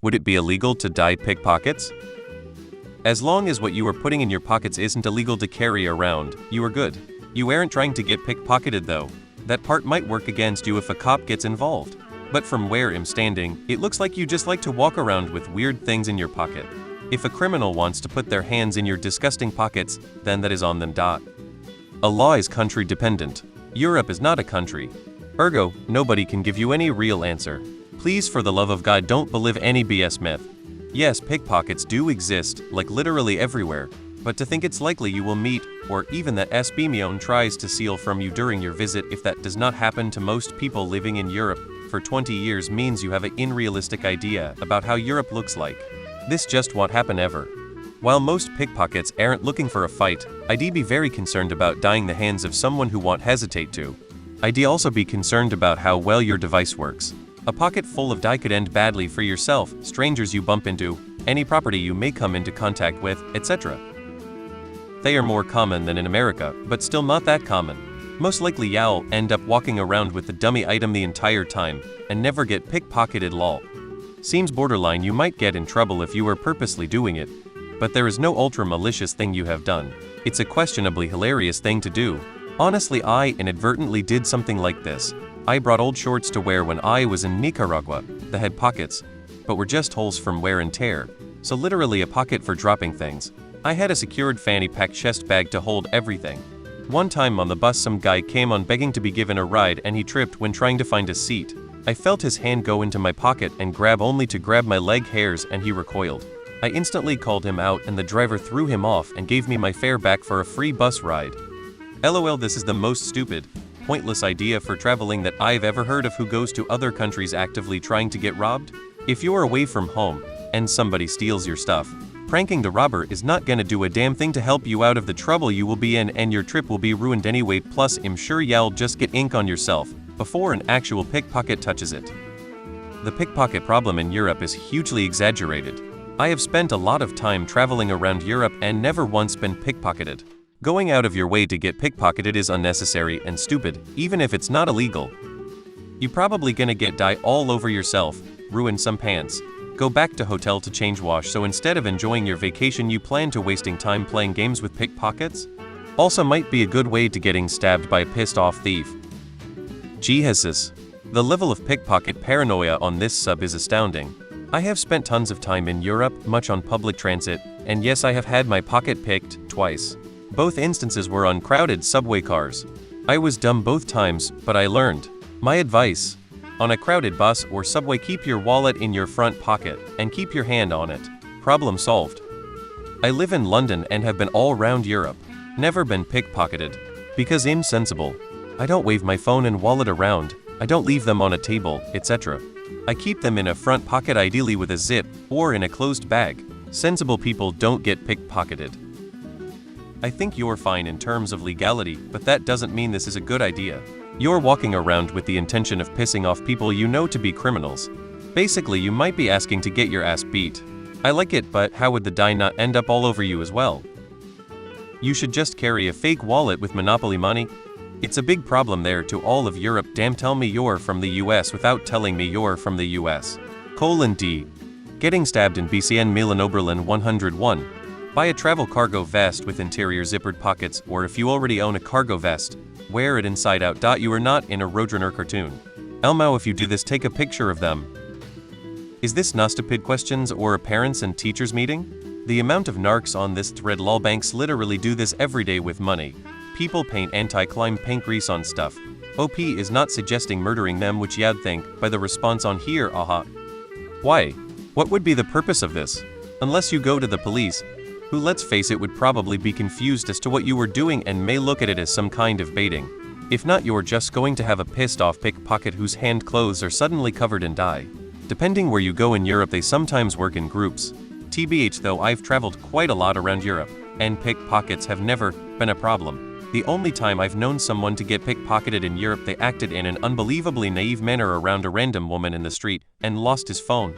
Would it be illegal to dye pickpockets? As long as what you are putting in your pockets isn't illegal to carry around, you are good. You aren't trying to get pickpocketed though. That part might work against you if a cop gets involved. But from where I'm standing, it looks like you just like to walk around with weird things in your pocket. If a criminal wants to put their hands in your disgusting pockets, then that is on them. A law is country dependent. Europe is not a country. Ergo, nobody can give you any real answer. Please, for the love of God, don't believe any BS myth. Yes, pickpockets do exist, like literally everywhere, but to think it's likely you will meet, or even that Espimion tries to steal from you during your visit, if that does not happen to most people living in Europe for 20 years, means you have an unrealistic idea about how Europe looks like. This just won't happen ever. While most pickpockets aren't looking for a fight, I'd be very concerned about dyeing the hands of someone who won't hesitate to. I'd also be concerned about how well your device works. A pocket full of dye could end badly for yourself, strangers you bump into, any property you may come into contact with, etc. They are more common than in America, but still not that common. Most likely you'll end up walking around with the dummy item the entire time, and never get pickpocketed lol. Seems borderline you might get in trouble if you were purposely doing it. But there is no ultra-malicious thing you have done. It's a questionably hilarious thing to do. Honestly, I inadvertently did something like this. I brought old shorts to wear when I was in Nicaragua. They had pockets, but were just holes from wear and tear. So literally a pocket for dropping things. I had a secured fanny pack chest bag to hold everything. One time on the bus, some guy came on begging to be given a ride and he tripped when trying to find a seat. I felt his hand go into my pocket and grab only to grab my leg hairs, and he recoiled. I instantly called him out and the driver threw him off and gave me my fare back for a free bus ride. LOL, this is the most stupid, pointless idea for traveling that I've ever heard of. Who goes to other countries actively trying to get robbed? If you're away from home and somebody steals your stuff, pranking the robber is not gonna do a damn thing to help you out of the trouble you will be in, and your trip will be ruined anyway. Plus, I'm sure you'll just get ink on yourself before an actual pickpocket touches it. The pickpocket problem in Europe is hugely exaggerated. I have spent a lot of time traveling around Europe and never once been pickpocketed. Going out of your way to get pickpocketed is unnecessary and stupid, even if it's not illegal. You probably gonna get dye all over yourself, ruin some pants, go back to hotel to change wash, so instead of enjoying your vacation you plan to wasting time playing games with pickpockets? Also might be a good way to getting stabbed by a pissed off thief. Jesus. The level of pickpocket paranoia on this sub is astounding. I have spent tons of time in Europe, much on public transit, and yes, I have had my pocket picked twice. Both instances were on crowded subway cars. I was dumb both times, but I learned. My advice: on a crowded bus or subway, keep your wallet in your front pocket and keep your hand on it. Problem solved. I live in London and have been all around Europe. Never been pickpocketed. Because I'm sensible. I don't wave my phone and wallet around. I don't leave them on a table, etc. I keep them in a front pocket, ideally with a zip, or in a closed bag. Sensible people don't get pickpocketed. I think you're fine in terms of legality, but that doesn't mean this is a good idea. You're walking around with the intention of pissing off people you know to be criminals. Basically, you might be asking to get your ass beat. I like it, but how would the dye not end up all over you as well? You should just carry a fake wallet with Monopoly money. It's a big problem there to all of Europe. Damn, tell me you're from the US without telling me you're from the US. D. Getting stabbed in BCN Milan Oberlin 101. Buy a travel cargo vest with interior zippered pockets, or if you already own a cargo vest, wear it inside out. You are not in a Roadrunner cartoon. Elmo, if you do this, take a picture of them. Is this not stupid questions or a parents and teachers meeting? The amount of narcs on this thread. Lol, banks literally do this every day with money. People paint anti-climb paint grease on stuff. OP is not suggesting murdering them, which you'd think by the response on here. Aha. Why? What would be the purpose of this? Unless you go to the police, who, let's face it, would probably be confused as to what you were doing and may look at it as some kind of baiting. If not, you're just going to have a pissed off pickpocket whose hand clothes are suddenly covered in dye. Depending where you go in Europe, they sometimes work in groups. TBH though, I've traveled quite a lot around Europe, and pickpockets have never been a problem. The only time I've known someone to get pickpocketed in Europe, they acted in an unbelievably naive manner around a random woman in the street and lost his phone.